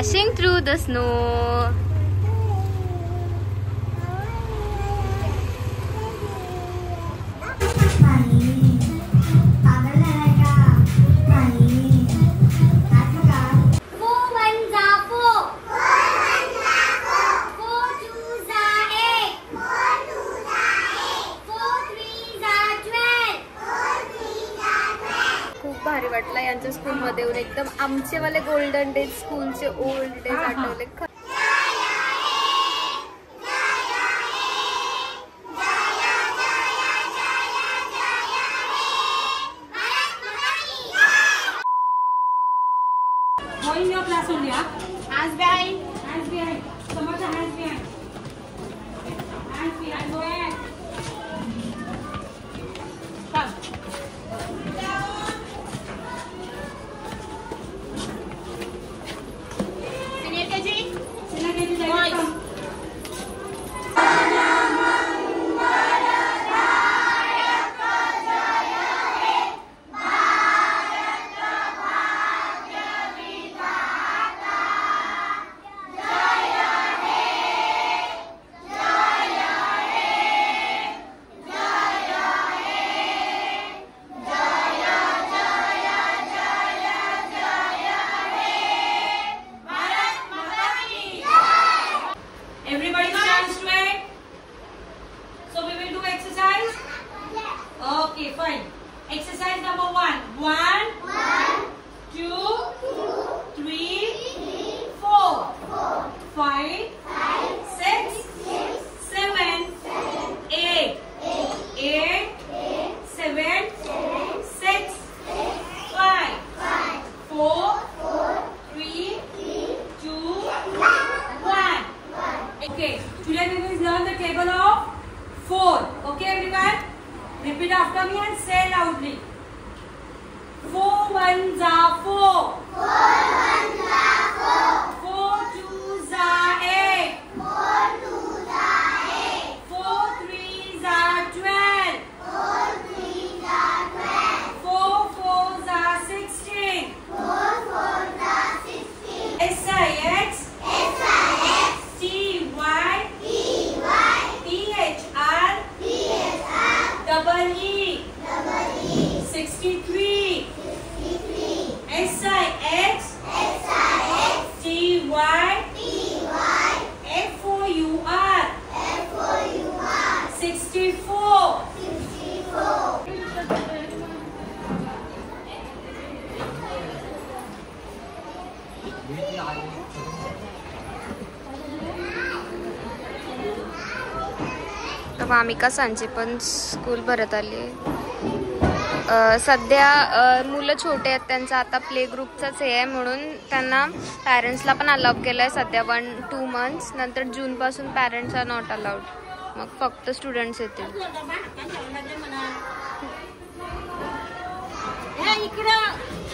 Dashing through the snow. भारी वाटला यांच्या स्कूल मध्ये येऊन. एकदम आमचे वाले गोल्डन डेज, स्कूलचे ओल्ड डेज आठवले. Repeat after me and say loudly. 4 ones are 4. 4 ones are 4. 4 twos are 8. 4 twos are 8. 4 threes are 12. 4 threes are 12. 4 fours are 16. 4 fours are 16. S-I-X. S-I-X. T-Y. T-Y. T-H-R. T-H-R. Double E. Double E. 63. 63. S-I-X. S-I-X. T-Y. T-Y. F-O-U-R. F-O-U-R. 64. 64. तर मामिका सांची पण school Bharat आली. सध्या मुलं छोटे आहेत, त्यांचा आता play ग्रुपचाच हे आहे म्हणून त्यांना पॅरेंट्सला पण अलाउड केलं आहे सध्या 1-2 months. नंतर जूनपासून पॅरेंट्स आर नॉट अलाउड, मग फक्त स्टुडंट्स येतील.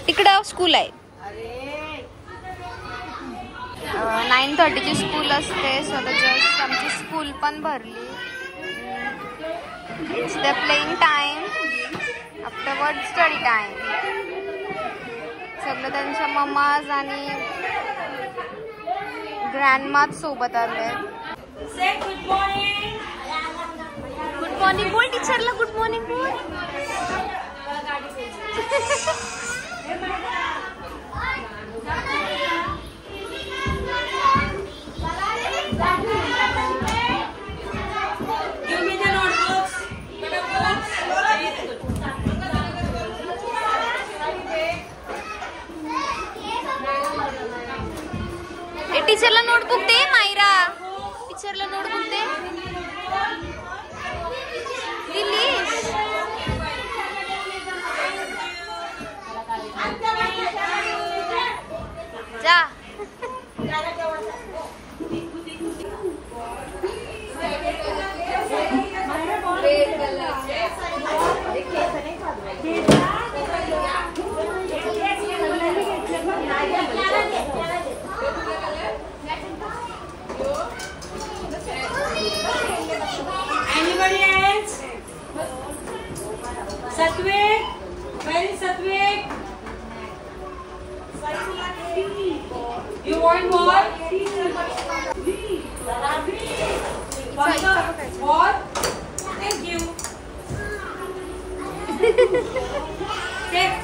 इकडं स्कूल आहे. 9:30 ची स्कूल असते. सध्या जस्ट आमची स्कूल पण भरली. It's the playing time. Afterward study time. सगळं त्यांच्या मम्माज आणि ग्रँडमाज सोबत आले. Say good morning. Good morning बोल टीचरला. गुड मॉर्निंग बोल. Give me the notebooks. टीचरला नोटबुक दे मायरा. टीचरला नोटबुक दे. दिलीस जा. Anybody else? Satvik? Where is Satvik? You want more? More? Thank you. Take.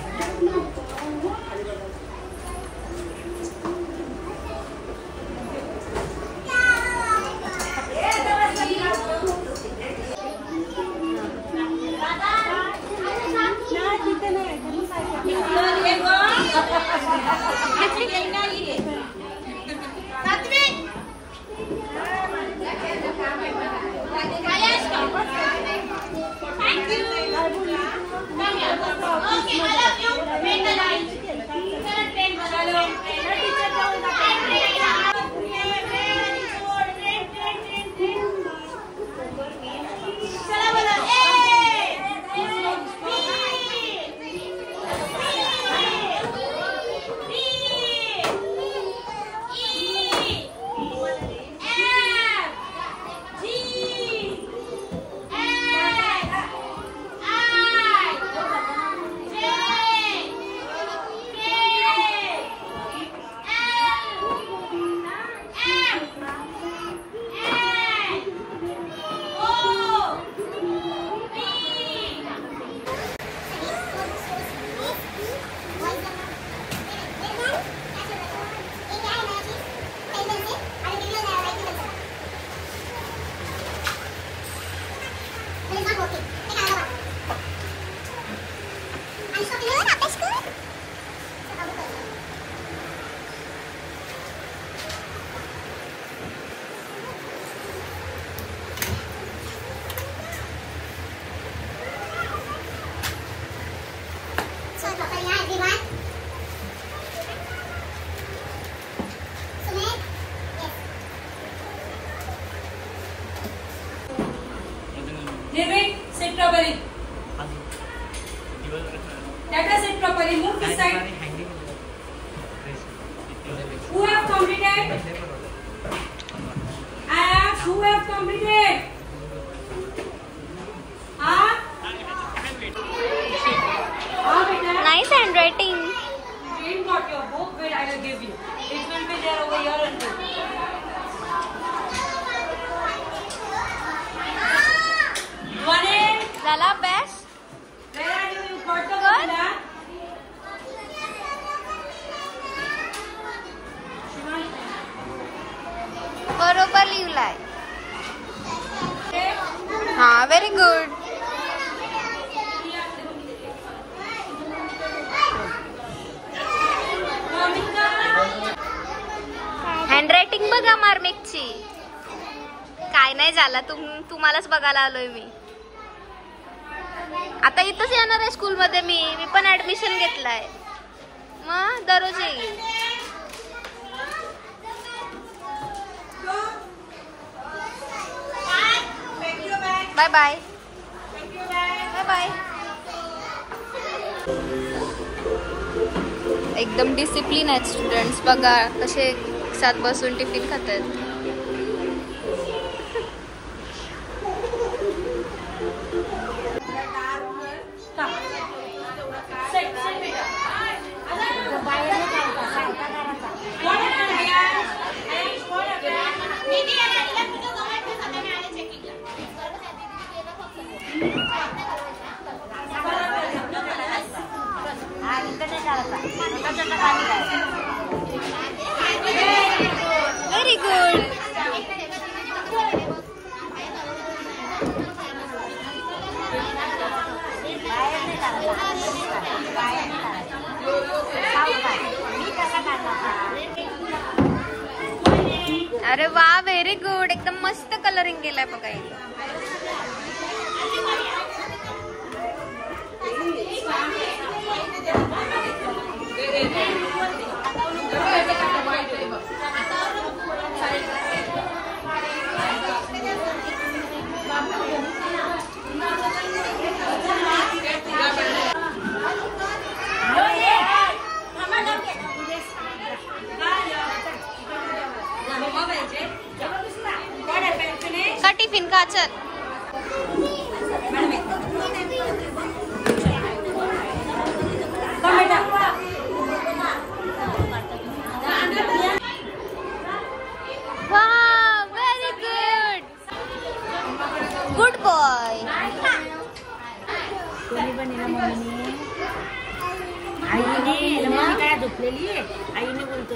David, sit properly. Tata, sit properly. Move this side. Who have completed? I ask, who have completed? Huh? Nice handwriting. You didn't got your book. Wait, I will give you. It will be there over here and there. झाला अभ्यास? Where are you? You got the formula? बरोबर लिहिलाय. हा, very good. Handwriting बघा मार्मिकची. काय नाही झाला, तुम्हालाच बघायला आलोय मी. आता इथंच येणार आहे स्कूल मध्ये. मी पण ऍडमिशन घेतलाय. मग दररोज येईल. Bye bye. Bye bye. एकदम डिसिप्लिन आहेत स्टुडंट्स. बघा कसे साथ बसून टिफिन खातात. Very good. अरे वा, व्हेरी गुड. एकदम मस्त कलरिंग केलाय बघा. का टिफिन का? चल. बनवला मम्मीने. आईने मम्मी काय झोपलेली आहे. आईने बोलतो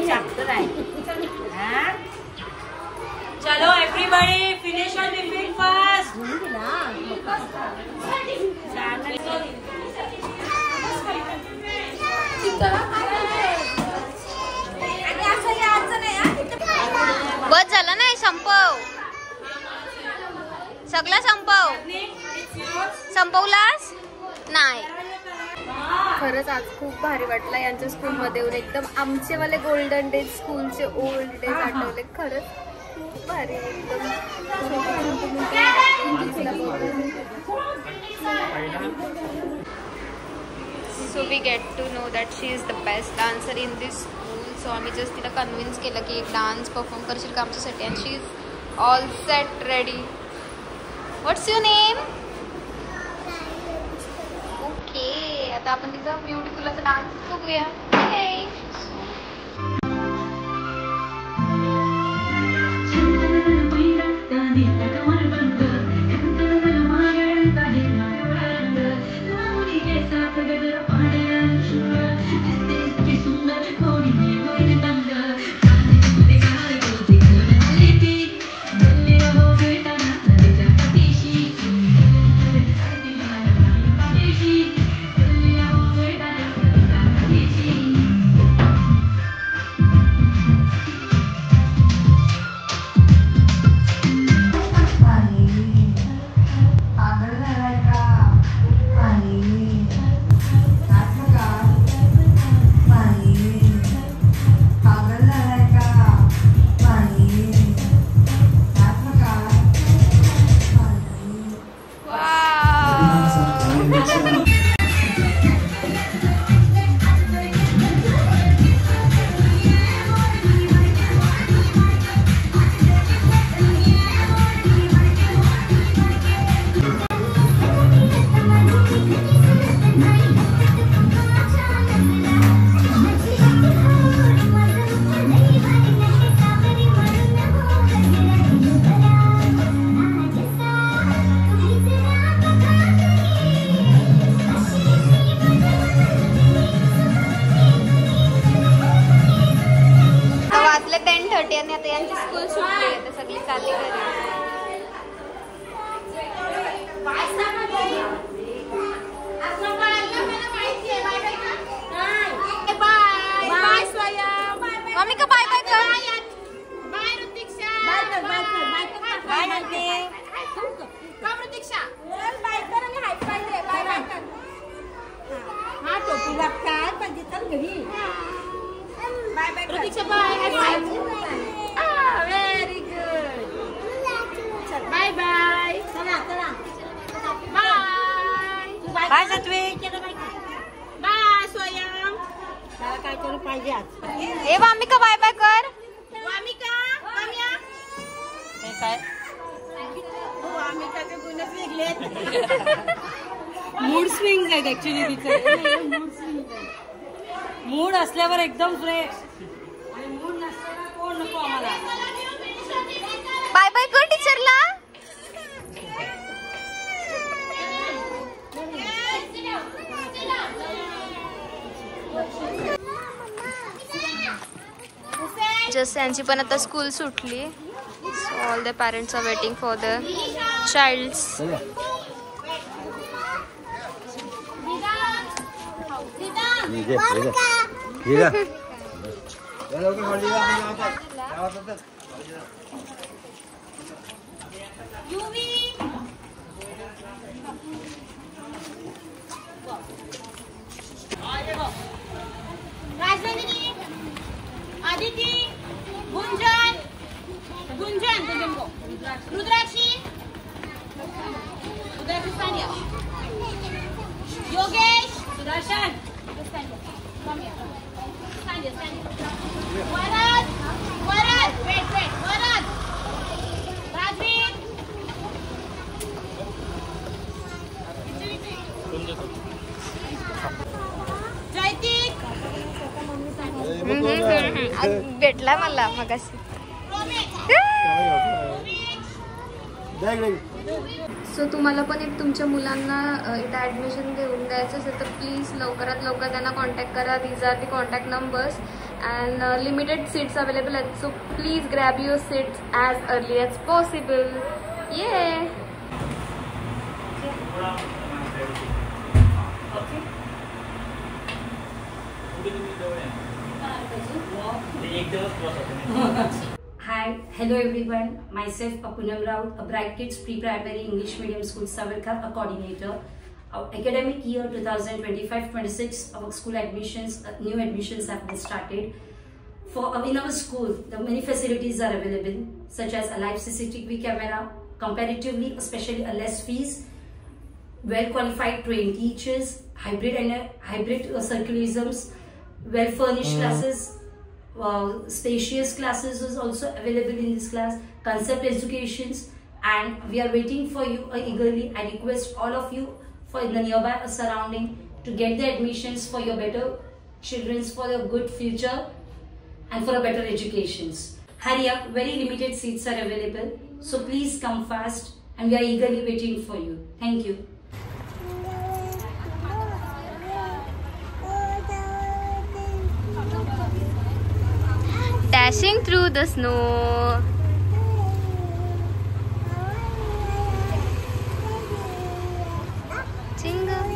चॅप्टर आहे. चलो everybody finish your tiffin fast. बस झालं नाही, संपव सगळं संपव. संपवलास नाही. खरंच आज खूप भारी वाटलं यांच्या स्कूलमध्ये येऊन. एकदम आमचेवाले गोल्डन डेज, स्कूलचे ओल्ड डेज आठवले. खरंच खूप भारी. एकदम so we get to know that she is the best dancer in this school. So आम्ही जस्ट तिला कन्व्हिन्स केलं की एक डान्स परफॉर्म करशील का आमच्यासाठी. And she is all set ready. What's your name? Okay, आता आपण तिचा ब्युटिफुल असा डान्स बघूया. आणि आता यांची स्कूल सुटली आहे, तर सगळी चालली घरी. मम्मी का बाय बाय कर. Bye Ritiksha. Bye Nandi. Come Ritiksha. Bye कर आणि हाय बाय दे. बाय बाय कर. हा टोपी लागतात पण तिथं घरी. Bye bye Ritiksha. Bye. Very good. चल बाय बाय. चला चला बाय. बाय सात्विक. बाय स्वयं. मला काय करू पाहिजे आज. ए वामिका बाय बाय कर. वामिका वामिया. हे काय वामिकाचे गुणच वेगळे आहेत. मूड स्विंग्स आहेत ऍक्च्युली तिचे. मूड असल्यावर एकदम फ्रेश आणि मूड नसताना कोण नको आम्हाला. बाय बाय कर टीचरला. जस्ट यांची पण आता स्कूल सुटली. So all the parents are waiting for the childs. Rajnandini, Aditi, Gunjan, Gunjan, Rudrakshi, Saniya, Yogesh, Sudarshan, Varad, Varad, wait wait, Varad, Rajveer, Jaytik, भेटला मला मगाशी. सो तुम्हाला पण एक तुमच्या मुलांना इथं ॲडमिशन घेऊन द्यायचं असेल तर प्लीज लवकरात लवकर त्यांना कॉन्टॅक्ट करा. These are the contact numbers and limited seats available आहेत. So please grab your seats as early as possible. ये Hi, hello everyone. Myself Apunam Raut, a Bright Kids Pre-Primary English Medium School Savarkar, a coordinator. Our academic year 2025-26, our school admissions, new admissions have been started. In our school, the many facilities are available, such as a live CCTV camera, comparatively, especially a less fees, well-qualified trained teachers, hybrid curriculums, well-furnished classes. Spacious classes is also available in this class, concept educations, and we are waiting for you eagerly. I request all of you for the nearby surrounding to get the admissions for your better children's, for your good future and for a better educations. Hurry up, very limited seats are available, so please come fast and we are eagerly waiting for you. Thank you. Dashing through the snow. Jingle.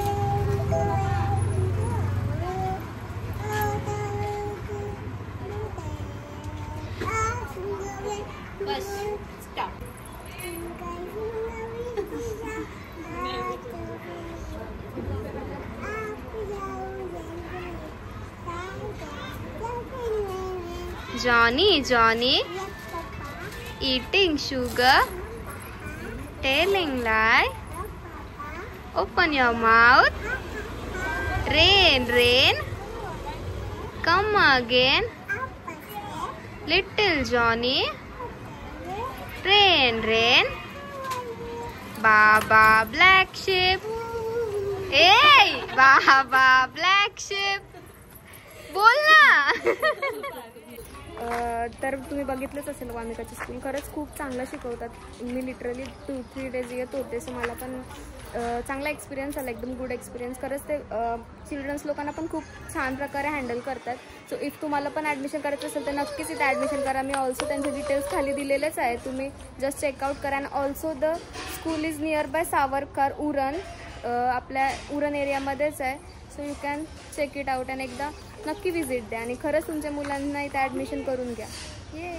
Bus stop. Johnny, eating sugar, telling lie, open your mouth, rain, come again, little Johnny, rain, Baba black sheep, hey, Baba black sheep, बोल ना. तर तुम्ही बघितलंच असेल वामिकाची school खरंच खूप चांगलं शिकवतात. मी लिटरली 2-3 डेज येत होते, सो मला पण चांगला एक्सपिरियन्स आला, एकदम गुड एक्सपिरियन्स. खरंच ते चिल्ड्रन्स लोकांना पण खूप छान प्रकारे हँडल करतात. सो इफ तुम्हाला पण ॲडमिशन करायचं असेल तर नक्कीच इथे ॲडमिशन करा. मी ऑल्सो त्यांचे डिटेल्स खाली दिलेलेच आहे, तुम्ही जस्ट चेकआउट करा. And also the school is nearby Savarkar Uran, आपल्या उरण एरियामध्येच आहे. So you can check it out and एकदा नक्की विजिट द्या आणि खरंच तुमच्या मुलांना इथे ॲडमिशन करून घ्या. ये